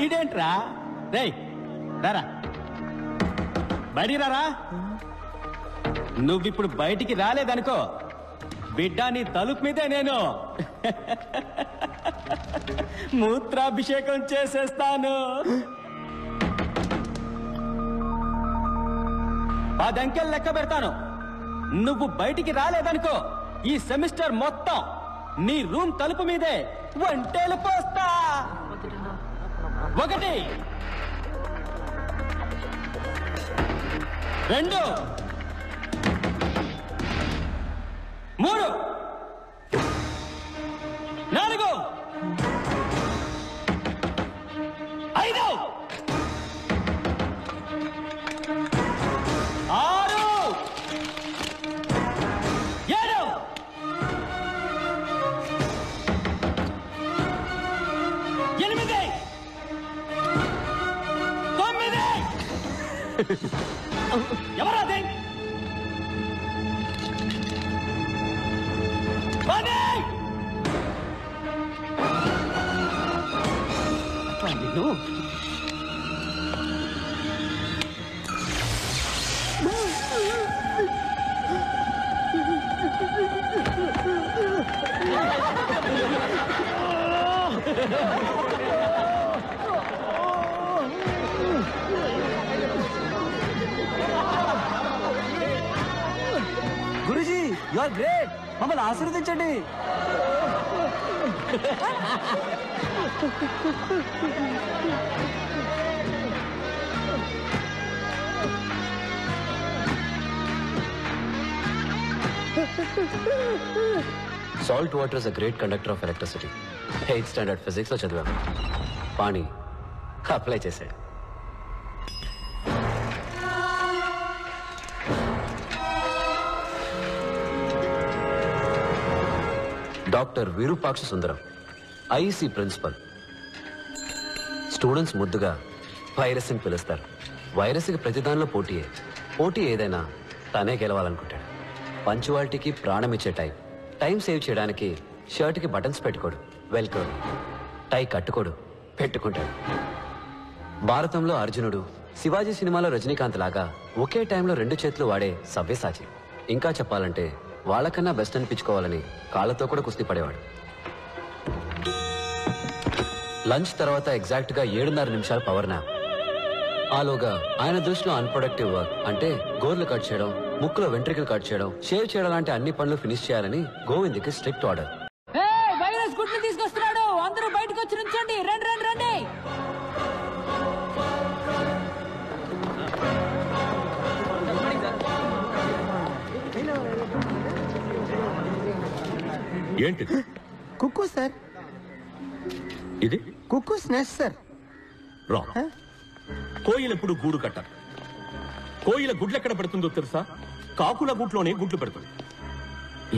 వీడేంట్రా? రేయ్ రారా, బయటికి రారా. నువ్విప్పుడు బయటికి రాలేదనుకో, బిడ్డ నీ తలుపు మీదే నేను మూత్రాభిషేకం చేసేస్తాను. 10 అంకెలు లెక్క పెడతాను. నువ్వు బయటికి రాలేదనుకో, ఈ సెమిస్టర్ మొత్తం నీ రూమ్ తలుపు మీదే వంటేలు పోస్తా. 1 2 3 4 5 6 7 8 9 ఎవరాది? 10 గురుజీ, యు ఆర్ గ్రేట్. మమ్మల్ని ఆశీర్వదించండి. Salt water is a great conductor of electricity. 8th standard physics లో చదివాను. పాణి అప్లై చేశాడు. డాక్టర్ విరూపాక్ష సుందరం, ఐఈసీ ప్రిన్సిపల్. స్టూడెంట్స్ ముద్దుగా వైరస్ అని పిలుస్తారు. వైరస్కి ప్రతిదానిలో పోటీ ఏదైనా తనే గెలవాలనుకుంటాడు. పంచువాలిటీకి ప్రాణం ఇచ్చే టైం సేవ్ చేయడానికి షర్ట్కి బటన్స్ పెట్టుకోడు, వెల్కోడు. టై కట్టుకోడు, పెట్టుకుంటాడు. భారతంలో అర్జునుడు, శివాజీ సినిమాలో రజనీకాంత్ లాగా ఒకే టైంలో 2 చేతులు వాడే సవ్యసాచి. ఇంకా చెప్పాలంటే వాళ్ళకన్నా బెస్ట్ అనిపించుకోవాలని కాళ్ళతో కూడా కుస్తీ పడేవాడు. లంచ్ తర్వాత ఎగ్జాక్ట్గా 7:30 నిమిషాలు పవర్ నాప్. ఆలోగా ఆయన దృష్టిలో అన్ప్రొడక్టివ్ వర్క్ అంటే గోర్లు కట్ చేయడం, ముక్కులో వెంట్రికలు కట్ చేయడం, షేవ్ చేయడం లాంటి అన్ని పనులు ఫినిష్ చేయాలని గోవింద్కి స్ట్రిక్ట్ ఆర్డర్. వైరస్ గుడ్లు తీసుకొస్తున్నాడు, అందరూ బయటకు వచ్చి నుంచోండి. రండి రండి రండి. ఏంటిది? కుక్కు సార్. ఇది కుక్కు స్నాక్స్ సార్. రాంగ్. కోయిల ఎప్పుడు గూడు కట్టారు. కోయిల గుడ్లు ఎక్కడ పెడుతుందో తెలుసా? కాకుల గూట్లోనే గుడ్లు పెడుతుంది.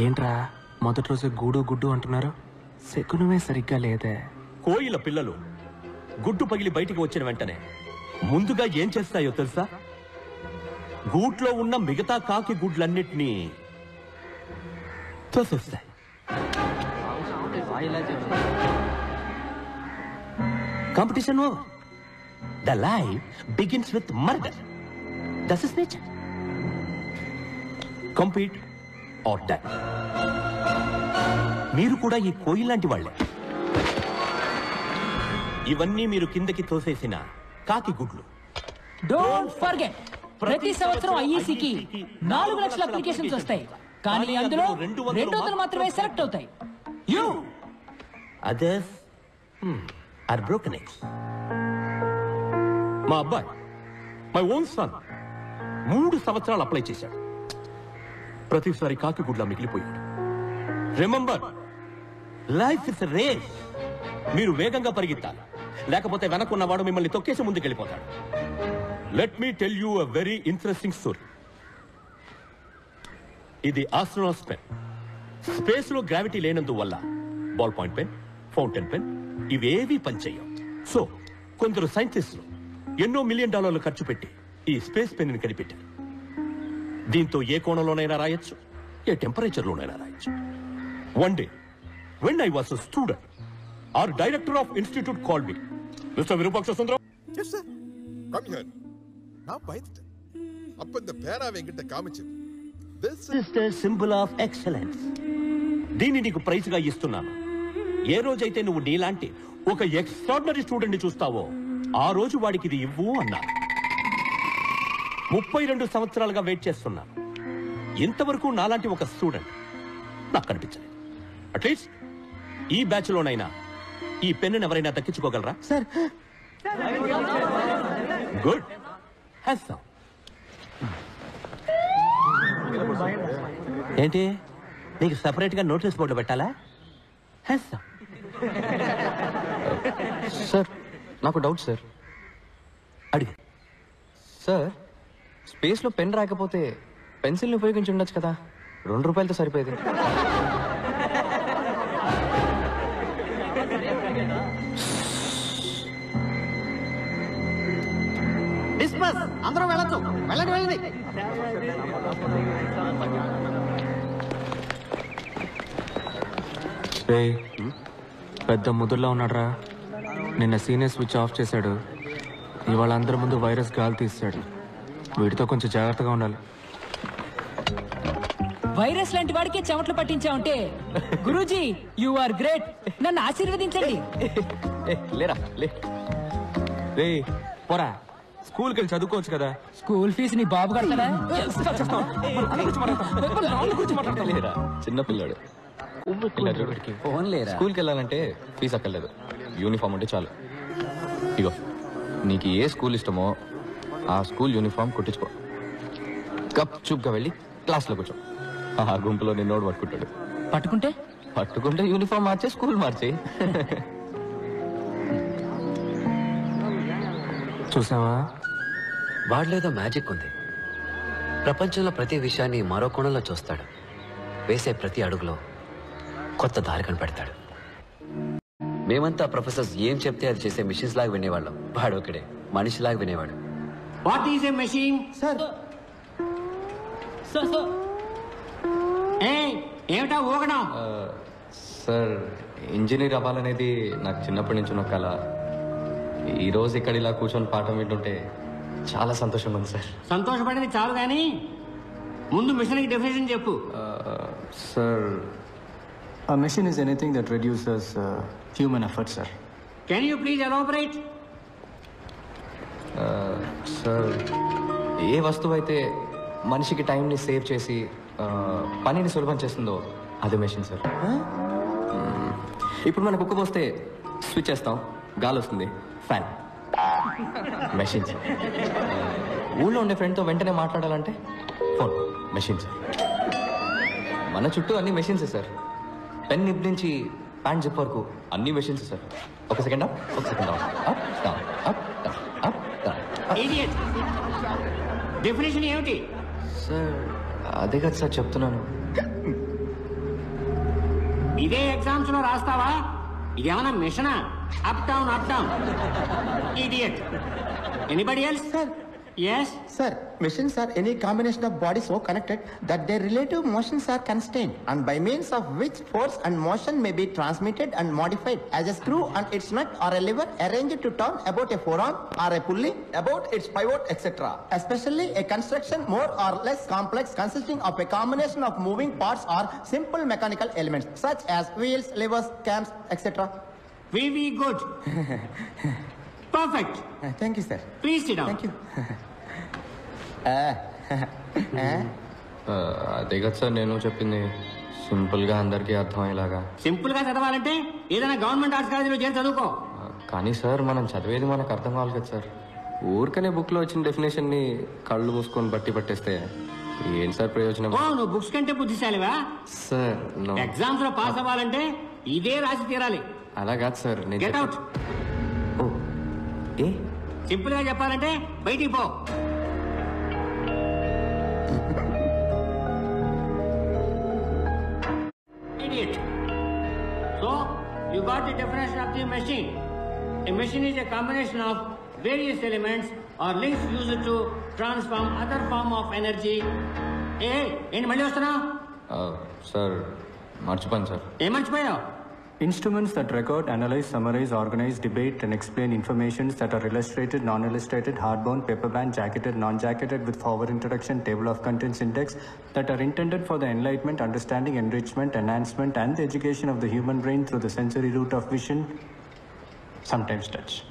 ఏంట్రా మొదటి రోజు గూడు గుడ్డు అంటున్నారు? శకునమే సరిగ్గా లేదే. కోయిల పిల్లలు గుడ్డు పగిలి బయటికి వచ్చిన వెంటనే ముందుగా ఏం చేస్తాయో తెలుసా? గూట్లో ఉన్న మిగతా కాకి గుడ్లన్నిటినీ తోసేస్తాయి. Competition over. The life begins with murder. That is nature. Compete or die. మీరు కూడా ఈ కోయి లాంటి వాళ్ళే. ఇవన్నీ మీరు కిందకి తోసేసిన కాకి గుడ్లు. డోంట్ ఫర్గెట్, ప్రతి సంవత్సరం ఐఈసీకి 4 లక్షల అప్లికేషన్స్ వస్తాయి, కానీ అందులో 200 మాత్రమే సెలెక్ట్ అవుతాయి. You others are broken eggs. మా అబ్బాయి, మై ఓన్ సన్, 3 సంవత్సరాలు అప్లై చేశాడు. ప్రతిసారి కాకి గుడ్లా మిగిలిపోయాడు. Remember, life is race. మీరు వేగంగా పరిగెత్తాలి, లేకపోతే వెనకున్నవాడు మిమ్మల్ని తొక్కేసి ముందుకెళ్ళిపోతాడు. Let me tell you a very interesting story. ఇది ఆస్ట్రోనాట్స్ పెన్. స్పేస్ లో గ్రావిటీ లేనందువల్ల ball point pen, fountain pen ఇవేవీ పనిచేయవు. సో కొందరు సైంటిస్టులు ఎన్నో $1 మిలియన్ ఖర్చు పెట్టి ఈ స్పేస్ పెన్ ని కనిపెట్టారు. దీంతో ఏ కోణంలోనైనా రాయొచ్చు, ఏ టెంపరేచర్లోనైనా రాయొచ్చు. One day when I was a student, our director of institute called me mister Virupaksha Sundaram. Yes, sir. Come here. Now bite it. Up in the pera venkata కామించింది. This is the symbol of excellence. దీన్ని నీకు praise గా ఇస్తున్నాను. ఏ రోజైతే నువ్వు నీలాంటి ఒక extraordinary student ని చూస్తావో ఆ రోజు వాడికి ఇది ఇవ్వు అన్నా. 32 సంవత్సరాలుగా వెయిట్ చేస్తున్నాను. ఇంతవరకు నాలాంటి ఒక స్టూడెంట్ నాకు కనిపించలేదు. అట్లీస్ట్ ఈ బ్యాచ్ లోనైనా ఈ పెన్ను ఎవరైనా దక్కించుకోగలరా? Sir good. ఏంటి నీకు సెపరేట్ గా నోటీస్ బోర్డు పెట్టాలా? సార్ నాకు డౌట్ సార్. అడిగి. సార్ స్పేస్లో పెన్ రాకపోతే పెన్సిల్ని ఉపయోగించి ఉండొచ్చు కదా, ₹2 సరిపోయేది. డిస్పస్ అందరూ వెళ్ళొచ్చు. వెళ్ళండి వెళ్ళండి. పెద్ద ముదురులో ఉన్నాడురా. నిన్న సీనియర్ స్విచ్ ఆఫ్ చేశాడు. ఇవాళ అందరి ముందు వైరస్ గాలి తీసాడు. వీటితో కొంచెం జాగ్రత్తగా ఉండాలి. వైరస్ లాంటి వాడికి చెమటలు పట్టించావంటే గురూజీ యు ఆర్ గ్రేట్. నన్ను ఆశీర్వదించండి. లేరా లే. రే పోరా, స్కూల్కి వెళ్ళి చదువుకోవచ్చు కదా. స్కూల్ ఫీజు నీ బాబు కడతాడా? లేరా చిన్నపిల్లాడు. స్కూల్కి వెళ్ళాలంటే ఫీజు అక్కర్లేదు, యూనిఫామ్ ఉంటే చాలు. ఇగో నీకు ఏ స్కూల్ ఇష్టమో ఆ స్కూల్ యూనిఫామ్ కుట్టించుకో. కప్ చూపుగా వెళ్ళి క్లాస్లో కూర్చో. ఆ గుంపులో నిన్నోడు పట్టుకుంటాడు. పట్టుకుంటే యూనిఫామ్ మార్చే స్కూల్ మార్చే. చూసావా, వాడిలేదో మ్యాజిక్ ఉంది. ప్రపంచంలో ప్రతి విషయాన్ని మరో కోణంలో చూస్తాడు. వేసే ప్రతి అడుగులో కొత్త దారి కనిపెడతాడు. మేమంతా ప్రొఫెసర్స్ ఏం చెప్తే అది చేసే మిషన్స్ లాగా వినేవాళ్ళం. వాడు ఒకడే మనిషిలాగా వినేవాడు. What is a machine? Sir ఏమిటా ఊగడం? సార్ ఇంజనీర్ అవ్వాలనేది నాకు చిన్నప్పటి నుంచి ఉన్న కళ. ఈరోజు ఇక్కడ ఇలా కూర్చొని పాఠం వింటుంటే చాలా సంతోషంగా ఉంది సార్. సంతోషపడింది చాలు కానీ ముందు మిషన్ కి డెఫినేషన్ చెప్పు. Sir A machine is anything that reduces human effort, sir. Can you please elaborate? Sir ఏ వస్తువు అయితే మనిషికి టైంని సేవ్ చేసి పనిని సులభం చేస్తుందో అది మెషిన్ సార్. ఇప్పుడు మనకు కుక్క పోస్తే స్విచ్ చేస్తాం, గాలి వస్తుంది, ఫ్యాన్. Machine sir. ఊళ్ళో ఉండే ఫ్రెండ్తో వెంటనే మాట్లాడాలంటే ఫోన్, మెషిన్ సార్. మన చుట్టూ అన్ని మెషిన్సే సార్. పెన్ నిప్ నుంచి ప్యాంట్ జిప్ వరకు అన్ని మెషిన్స్ సార్. ఒక సెకండ్ అప్, ఒక second down, up down, up down, up down. Idiot. Definition ఏమిటి? సార్ అదే కదా సార్ చెప్తున్నాను. ఇదే ఎగ్జామ్స్ లో రాస్తావా? ఇదేమన్నా మిషనా? అప్ down up down. Idiot. Anybody else? Sir yes sir, machines are any combination of bodies so connected that their relative motions are constrained and by means of which force and motion may be transmitted and modified, as a screw and its nut or a lever arranged to turn about a forearm or a pulley about its pivot, etc. Especially a construction more or less complex consisting of a combination of moving parts or simple mechanical elements such as wheels, levers, cams, etc. very good. Perfect. Thank you sir. Please sit down. Thank you. అదే కదా sir నేను చెప్పింది, సింపుల్గా అందరికీ అర్థమయ్యేలాగా. Simple గా చదవాలంటే ఏదైనా గవర్నమెంట్ ఆర్ట్స్ కాలేజీలో చేరి చదువుకో. కానీ సార్ మనం చదివేది మనకు అర్థం కావాలి కదా సార్. ఊరికనే బుక్లో వచ్చిన డెఫినేషన్ని కళ్ళు మూసుకొని బట్టి పట్టేస్తే ఏం సార్ ప్రయోజనం? ఓ నువ్వు బుక్స్ కంటే బుద్ధిశాలివా? సార్ ఎగ్జామ్స్ లో పాస్ అవ్వాలంటే ఇదే రాసి తీరాలి. అలా కాదు సార్. Get out. ఓ ఏ సింపుల్ గా చెప్పాలంటే బయటికి పో. Idiot. So you got the definition of the machine. A machine is a combination of various elements or links used to transform other form of energy. ఏంటి మళ్ళీ వస్తున్నావు? సార్ మర్చిపోయాను సార్. ఏం మర్చిపోయావు? Instruments that record, analyze, summarize, organize, debate, and explain informations that are illustrated, non-illustrated, hardbound, paperbound, jacketed, non-jacketed, with forward introduction, table of contents index, that are intended for the enlightenment, understanding, enrichment, enhancement, and the education of the human brain through the sensory route of vision, sometimes touch.